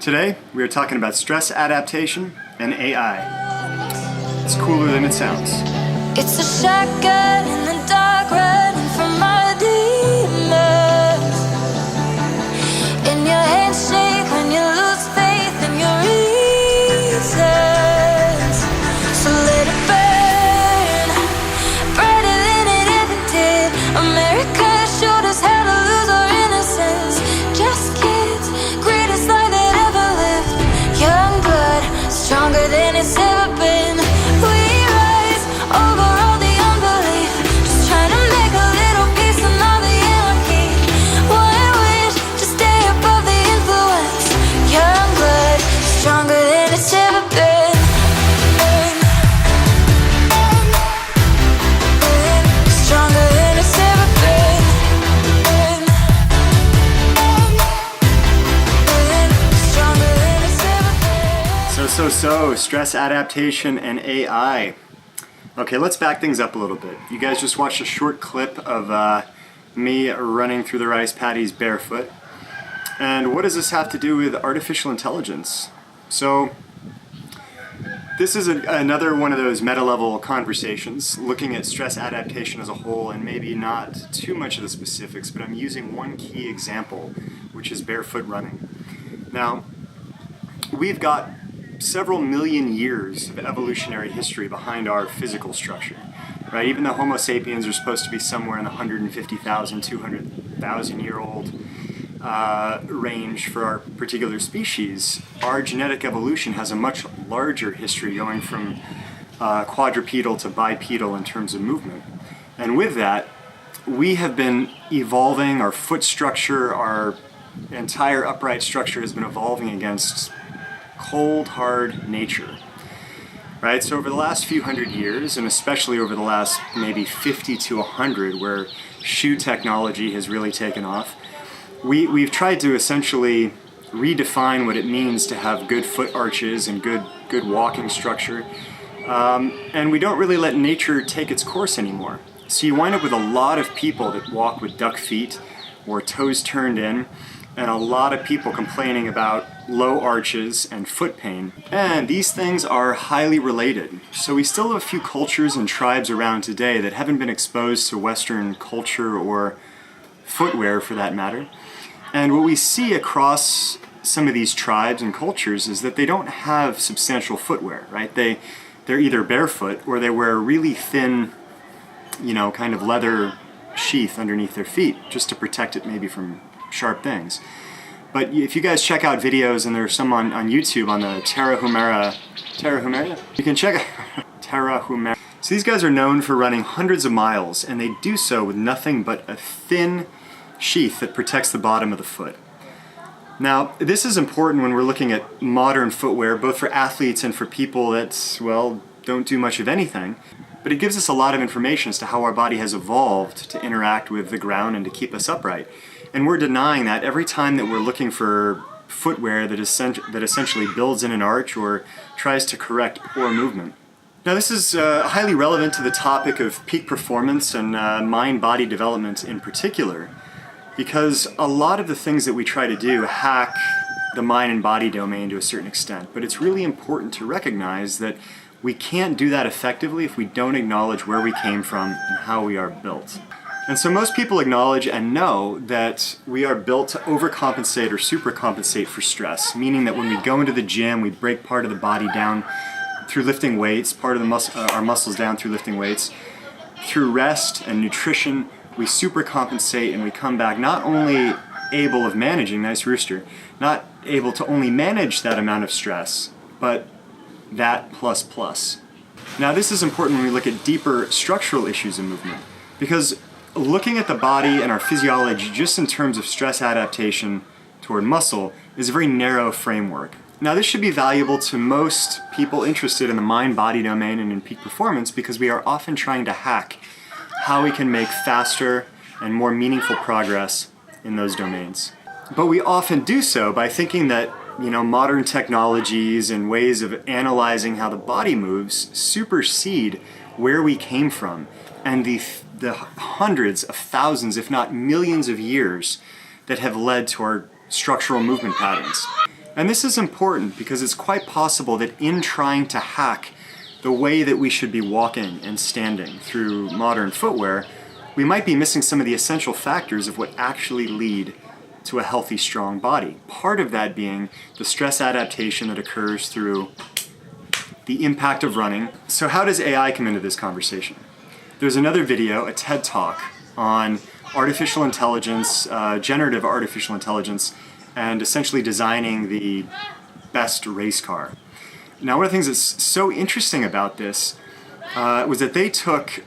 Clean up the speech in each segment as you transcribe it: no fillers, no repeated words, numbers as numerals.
Today, we are talking about stress adaptation and AI. It's cooler than it sounds. It's a shotgun in the dark, running from my demons. And your hands shake when you lose faith in your reasons. So let it burn, brighter than it ever did. America showed us how to lose our innocence. Just kids, greatest life that ever lived. Young blood, stronger than it's ever been. We rise over all the unbelief, just trying to make a little peace in all the anarchy. One wish to stay above the influence. Young blood, stronger than it's ever been. Stronger than it's ever been. Stronger than it's ever been. So, stress adaptation and AI. Okay, let's back things up a little bit. You guys just watched a short clip of me running through the rice paddies barefoot. And what does this have to do with artificial intelligence? So, this is another one of those meta-level conversations, looking at stress adaptation as a whole, and maybe not too much of the specifics, but I'm using one key example, which is barefoot running. Now, we've got several million years of evolutionary history behind our physical structure, right? Even though Homo sapiens are supposed to be somewhere in the 150,000, 200,000 year old range for our particular species, our genetic evolution has a much larger history, going from quadrupedal to bipedal in terms of movement. And with that, we have been evolving. Our foot structure, our entire upright structure has been evolving against cold, hard nature, right? So over the last few hundred years, and especially over the last maybe 50 to 100, where shoe technology has really taken off, we've tried to essentially redefine what it means to have good foot arches and good walking structure, and we don't really let nature take its course anymore. So you wind up with a lot of people that walk with duck feet or toes turned in, and a lot of people complaining about low arches and foot pain. And these things are highly related. So we still have a few cultures and tribes around today that haven't been exposed to Western culture or footwear for that matter. And what we see across some of these tribes and cultures is that they don't have substantial footwear, right? They're either barefoot or they wear a really thin, kind of leather sheath underneath their feet just to protect it maybe from sharp things. But if you guys check out videos, and there's some on YouTube on the Tarahumara, you can check out Tarahumara. So these guys are known for running hundreds of miles, and they do so with nothing but a thin sheath that protects the bottom of the foot. Now, this is important when we're looking at modern footwear, both for athletes and for people that, don't do much of anything. But it gives us a lot of information as to how our body has evolved to interact with the ground and to keep us upright. And we're denying that every time that we're looking for footwear that essentially builds in an arch or tries to correct poor movement. Now, this is highly relevant to the topic of peak performance and mind-body development in particular, because a lot of the things that we try to do hack the mind and body domain to a certain extent. But it's really important to recognize that we can't do that effectively if we don't acknowledge where we came from and how we are built. And so most people acknowledge and know that we are built to overcompensate or supercompensate for stress, meaning that when we go into the gym, we break part of the body down through lifting weights, part of our muscles down through lifting weights. Through rest and nutrition, we supercompensate and we come back not only able of managing, nice rooster, not able to only manage that amount of stress, but that plus. Now, this is important when we look at deeper structural issues in movement, because looking at the body and our physiology just in terms of stress adaptation toward muscle is a very narrow framework. Now, this should be valuable to most people interested in the mind-body domain and in peak performance, because we are often trying to hack how we can make faster and more meaningful progress in those domains. But we often do so by thinking that modern technologies and ways of analyzing how the body moves supersede where we came from and the hundreds of thousands, if not millions of years that have led to our structural movement patterns. And this is important because it's quite possible that in trying to hack the way that we should be walking and standing through modern footwear, we might be missing some of the essential factors of what actually lead to a healthy, strong body. Part of that being the stress adaptation that occurs through the impact of running. So how does AI come into this conversation? There's another video, a TED Talk, on artificial intelligence, generative artificial intelligence, and essentially designing the best race car. Now, one of the things that's so interesting about this was that they took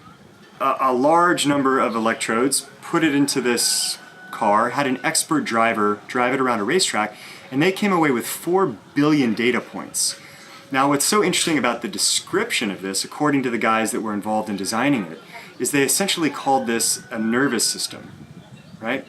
a large number of electrodes, put it into this car, had an expert driver drive it around a racetrack, and they came away with 4 billion data points. Now, what's so interesting about the description of this, according to the guys that were involved in designing it, is they essentially called this a nervous system, right?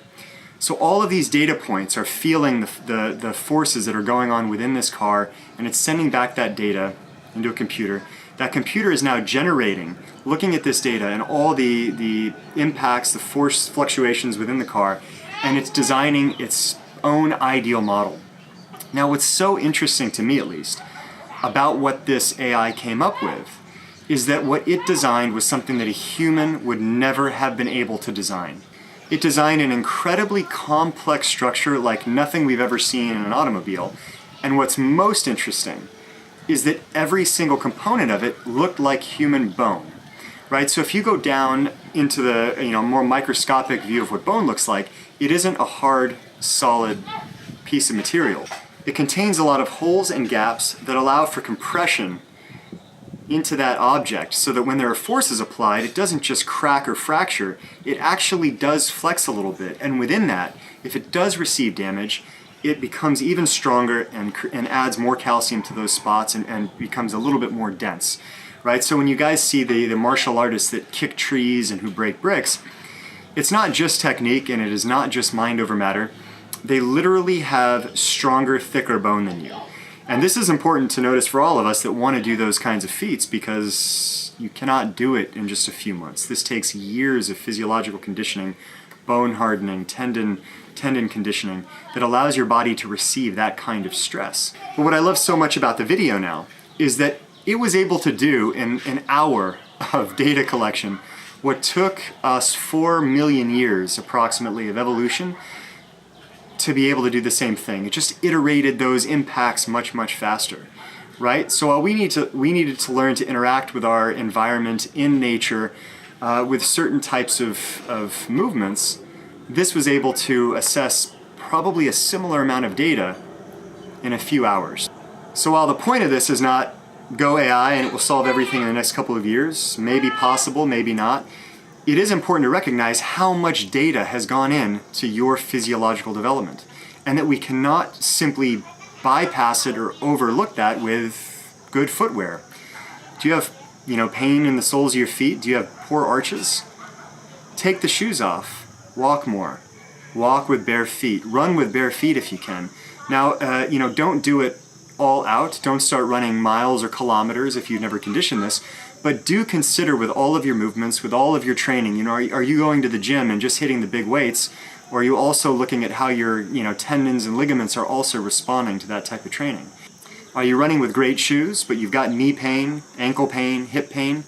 So all of these data points are feeling the forces that are going on within this car, and it's sending back that data into a computer. That computer is now generating, looking at this data and all the impacts, the force fluctuations within the car, and it's designing its own ideal model. Now, what's so interesting to me, at least, about what this AI came up with is that what it designed was something that a human would never have been able to design. It designed an incredibly complex structure like nothing we've ever seen in an automobile. And what's most interesting is that every single component of it looked like human bone, right? So if you go down into the more microscopic view of what bone looks like, it isn't a hard, solid piece of material. It contains a lot of holes and gaps that allow for compression into that object so that when there are forces applied, it doesn't just crack or fracture, it actually does flex a little bit. And within that, if it does receive damage, it becomes even stronger and adds more calcium to those spots and becomes a little bit more dense, right? So when you guys see the martial artists that kick trees and who break bricks, it's not just technique and it is not just mind over matter. They literally have stronger, thicker bone than you. And this is important to notice for all of us that want to do those kinds of feats because you cannot do it in just a few months. This takes years of physiological conditioning, bone hardening, tendon conditioning that allows your body to receive that kind of stress. But what I love so much about the video now is that it was able to do in an hour of data collection what took us 4 million years approximately of evolution to be able to do the same thing. It just iterated those impacts much, much faster, right? So while we needed to learn to interact with our environment in nature with certain types of movements, this was able to assess probably a similar amount of data in a few hours. So while the point of this is not go AI and it will solve everything in the next couple of years, maybe possible, maybe not, it is important to recognize how much data has gone in to your physiological development and that we cannot simply bypass it or overlook that with good footwear. Do you have, pain in the soles of your feet? Do you have poor arches? Take the shoes off. Walk more. Walk with bare feet. Run with bare feet if you can. Now, don't do it all out. Don't start running miles or kilometers if you've never conditioned this. But do consider with all of your movements, with all of your training, are you going to the gym and just hitting the big weights? Or are you also looking at how your tendons and ligaments are also responding to that type of training? Are you running with great shoes, but you've got knee pain, ankle pain, hip pain?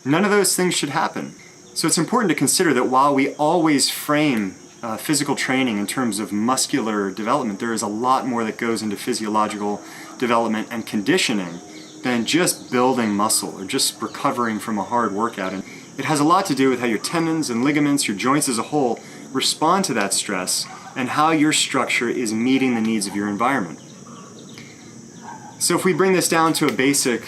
None of those things should happen. So it's important to consider that while we always frame physical training in terms of muscular development, there is a lot more that goes into physiological development and conditioning than just building muscle or just recovering from a hard workout. And it has a lot to do with how your tendons and ligaments, your joints as a whole, respond to that stress and how your structure is meeting the needs of your environment. So if we bring this down to a basic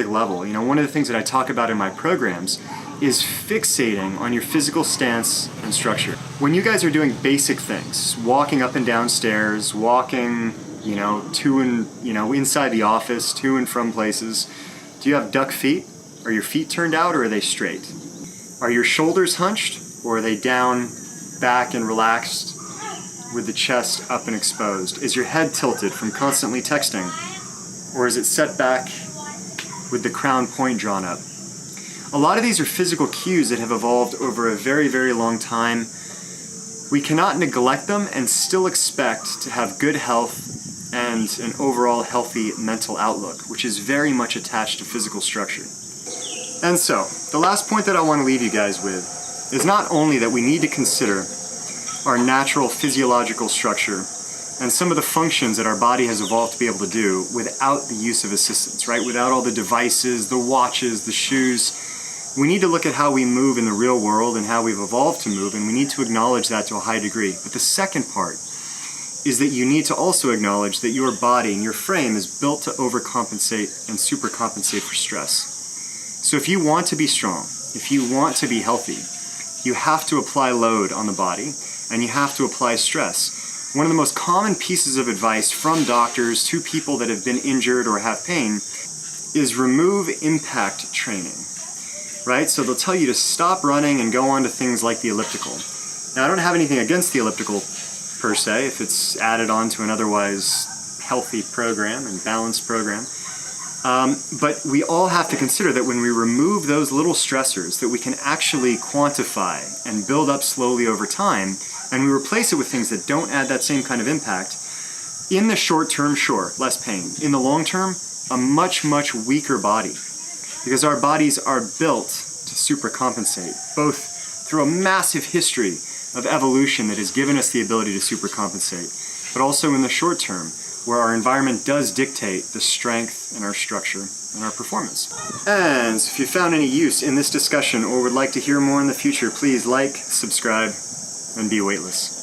level, one of the things that I talk about in my programs is fixating on your physical stance and structure. When you guys are doing basic things, walking up and down stairs, walking, to and, inside the office, to and from places, do you have duck feet? Are your feet turned out or are they straight? Are your shoulders hunched or are they down, back and relaxed with the chest up and exposed? Is your head tilted from constantly texting or is it set back with the crown point drawn up? A lot of these are physical cues that have evolved over a very, very long time. We cannot neglect them and still expect to have good health and an overall healthy mental outlook, which is very much attached to physical structure. And so, the last point that I want to leave you guys with is not only that we need to consider our natural physiological structure and some of the functions that our body has evolved to be able to do without the use of assistance, right? Without all the devices, the watches, the shoes. We need to look at how we move in the real world and how we've evolved to move, and we need to acknowledge that to a high degree. But the second part is that you need to also acknowledge that your body and your frame is built to overcompensate and supercompensate for stress. So if you want to be strong, if you want to be healthy, you have to apply load on the body and you have to apply stress. One of the most common pieces of advice from doctors to people that have been injured or have pain is remove impact training, right? So they'll tell you to stop running and go on to things like the elliptical. Now, I don't have anything against the elliptical per se, if it's added on to an otherwise healthy program and balanced program. But we all have to consider that when we remove those little stressors that we can actually quantify and build up slowly over time, and we replace it with things that don't add that same kind of impact, in the short term, sure, less pain. In the long term, a much, much weaker body. Because our bodies are built to supercompensate, both through a massive history of evolution that has given us the ability to supercompensate, but also in the short term, where our environment does dictate the strength in our structure and our performance. And if you found any use in this discussion or would like to hear more in the future, please like, subscribe, and be weightless.